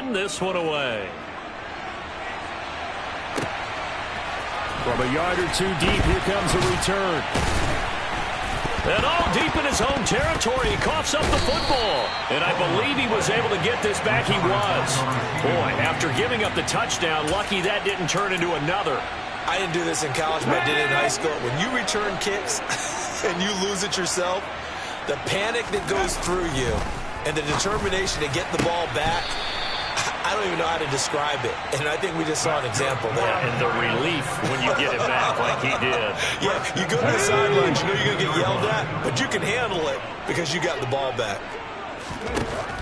send this one away. From a yard or two deep, here comes a return. And all deep in his own territory, he coughs up the football. And I believe he was able to get this back. He was. Boy, after giving up the touchdown, lucky that didn't turn into another. I didn't do this in college, but I did it in high school. When you return kicks and you lose it yourself, the panic that goes through you and the determination to get the ball back, I don't even know how to describe it. And I think we just saw an example there. Yeah, and the relief when you get it back like he did. Yeah, you go to the sidelines, you know you're going to get yelled at, but you can handle it because you got the ball back.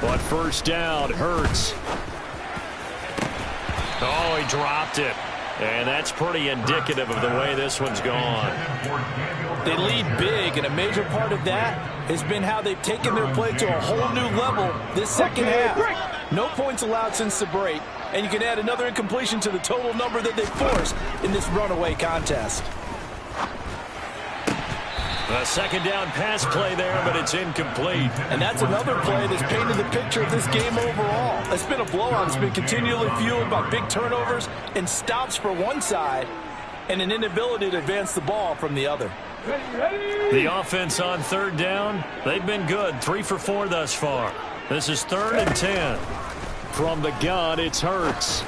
But first down hurts. Oh, he dropped it. And that's pretty indicative of the way this one's gone. They lead big, and a major part of that has been how they've taken their play to a whole new level this second half. No points allowed since the break, and you can add another incompletion to the total number that they forced in this runaway contest. A second down pass play there, but it's incomplete. And that's another play that's painted the picture of this game overall. It's been a blowout. It's been continually fueled by big turnovers and stops for one side and an inability to advance the ball from the other. The offense on third down, they've been good. 3 for 4 thus far. This is 3rd and 10. From the gun, it's Hurts.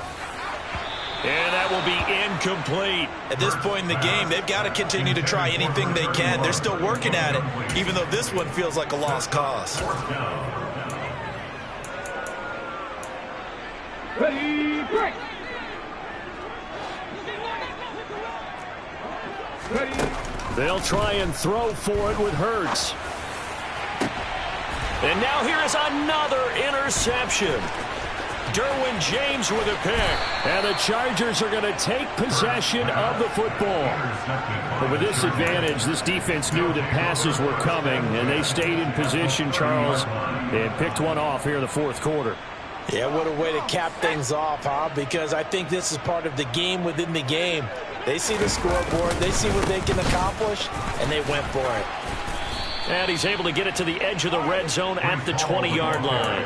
And that will be incomplete. At this point in the game, they've got to continue to try anything they can. They're still working at it, even though this one feels like a lost cause. Ready, break. Ready. They'll try and throw for it with Hurts. And now here is another interception. Derwin James with a pick. And the Chargers are going to take possession of the football. But with this advantage, this defense knew that passes were coming, and they stayed in position, Charles, and picked one off here in the fourth quarter. Yeah, what a way to cap things off, huh? Because I think this is part of the game within the game. They see the scoreboard, they see what they can accomplish, and they went for it. And he's able to get it to the edge of the red zone at the 20-yard line.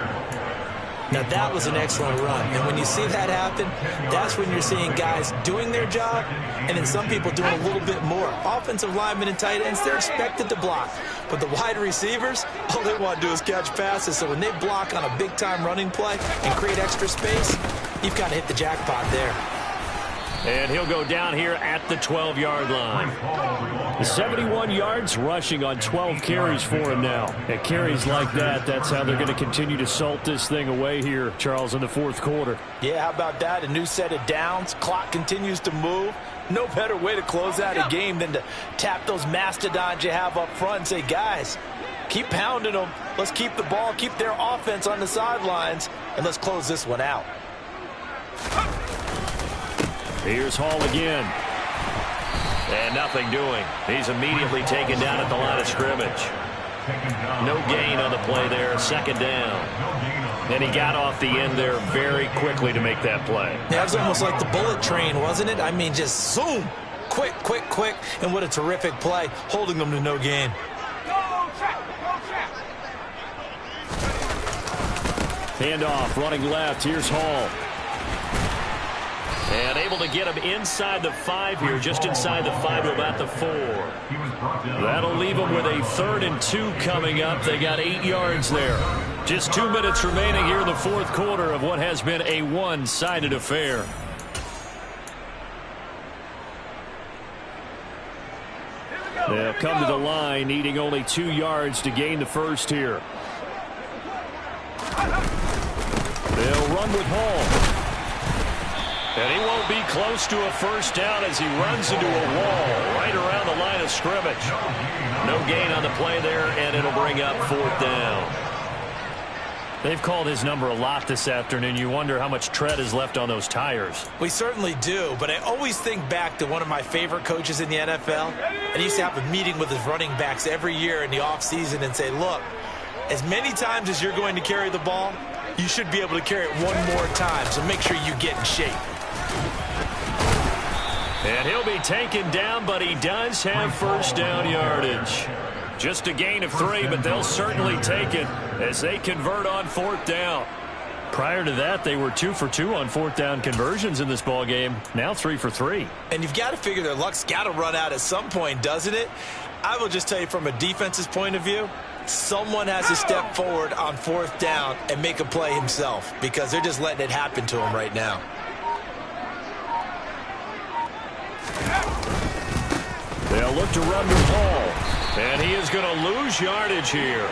Now, that was an excellent run. And when you see that happen, that's when you're seeing guys doing their job and then some people doing a little bit more. Offensive linemen and tight ends, they're expected to block. But the wide receivers, all they want to do is catch passes. So when they block on a big-time running play and create extra space, you've got to hit the jackpot there. And he'll go down here at the 12-yard line. The 71 yards rushing on 12 carries for him now. At carries like that, that's how they're going to continue to salt this thing away here, Charles, in the fourth quarter. Yeah, how about that? A new set of downs. Clock continues to move. No better way to close out a game than to tap those mastodons you have up front and say, guys, keep pounding them. Let's keep the ball, keep their offense on the sidelines, and let's close this one out. Here's Hall again. And nothing doing. He's immediately taken down at the line of scrimmage. No gain on the play there, second down. And he got off the end there very quickly to make that play. Yeah, that was almost like the bullet train, wasn't it? I mean, just zoom. Quick, quick, quick. And what a terrific play, holding them to no gain. Handoff, running left. Here's Hall. And able to get him inside the 5 here, just inside the 5 to about the 4. That'll leave him with a 3rd and 2 coming up. They got 8 yards there. Just 2 minutes remaining here in the fourth quarter of what has been a one-sided affair. They'll come to the line, needing only 2 yards to gain the first here. They'll run with Hall. And he won't be close to a first down as he runs into a wall right around the line of scrimmage. No gain on the play there, and it'll bring up 4th down. They've called his number a lot this afternoon. You wonder how much tread is left on those tires. We certainly do, but I always think back to one of my favorite coaches in the NFL. And he used to have a meeting with his running backs every year in the offseason and say, look, as many times as you're going to carry the ball, you should be able to carry it one more time, so make sure you get in shape. And he'll be taken down, but he does have first down yardage. Just a gain of 3, but they'll certainly take it as they convert on 4th down. Prior to that, they were 2 for 2 on fourth down conversions in this ball game. Now 3 for 3. And you've got to figure their luck's got to run out at some point, doesn't it? I will just tell you from a defense's point of view, someone has to step forward on fourth down and make a play himself because they're just letting it happen to him right now. They'll look to run with Hall. And he is going to lose yardage here.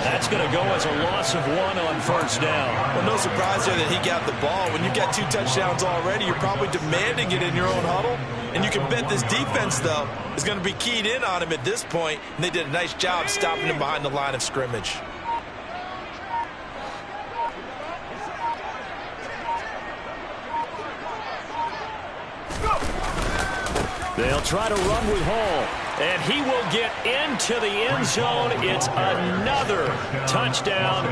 That's going to go as a loss of 1 on first down. Well, no surprise there that he got the ball. When you've got 2 touchdowns already, you're probably demanding it in your own huddle. And you can bet this defense, though, is going to be keyed in on him at this point. And they did a nice job stopping him behind the line of scrimmage. They'll try to run with Hall. And he will get into the end zone. It's another touchdown.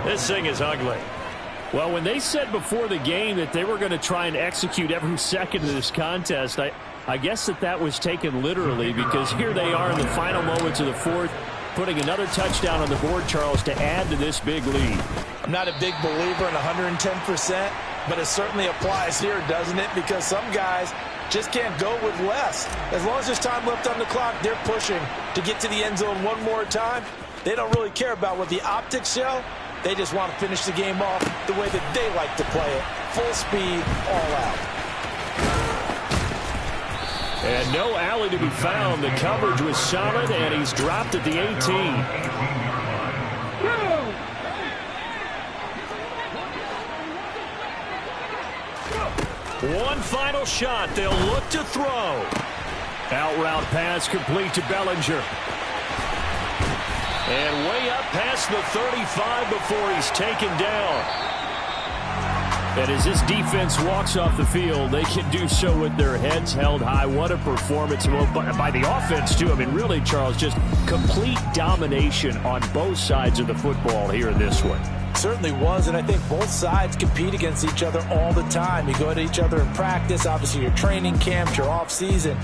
This thing is ugly. Well, when they said before the game that they were going to try and execute every second of this contest, I guess that was taken literally, because here they are in the final moments of the fourth, putting another touchdown on the board, Charles, to add to this big lead. I'm not a big believer in 110%, but it certainly applies here, doesn't it? Because some guys just can't go with less. As long as there's time left on the clock, they're pushing to get to the end zone one more time. They don't really care about what the optics show. They just want to finish the game off the way that they like to play it. Full speed, all out. And no alley to be found. The coverage was solid, and he's dropped at the 18. One final shot. They'll look to throw. Out route pass complete to Bellinger. And way up past the 35 before he's taken down. And as this defense walks off the field, they can do so with their heads held high. What a performance by the offense, too. I mean, really, Charles, just complete domination on both sides of the football here in this one. Certainly was, and I think both sides compete against each other all the time. You go at each other in practice, obviously your training camps, your off season.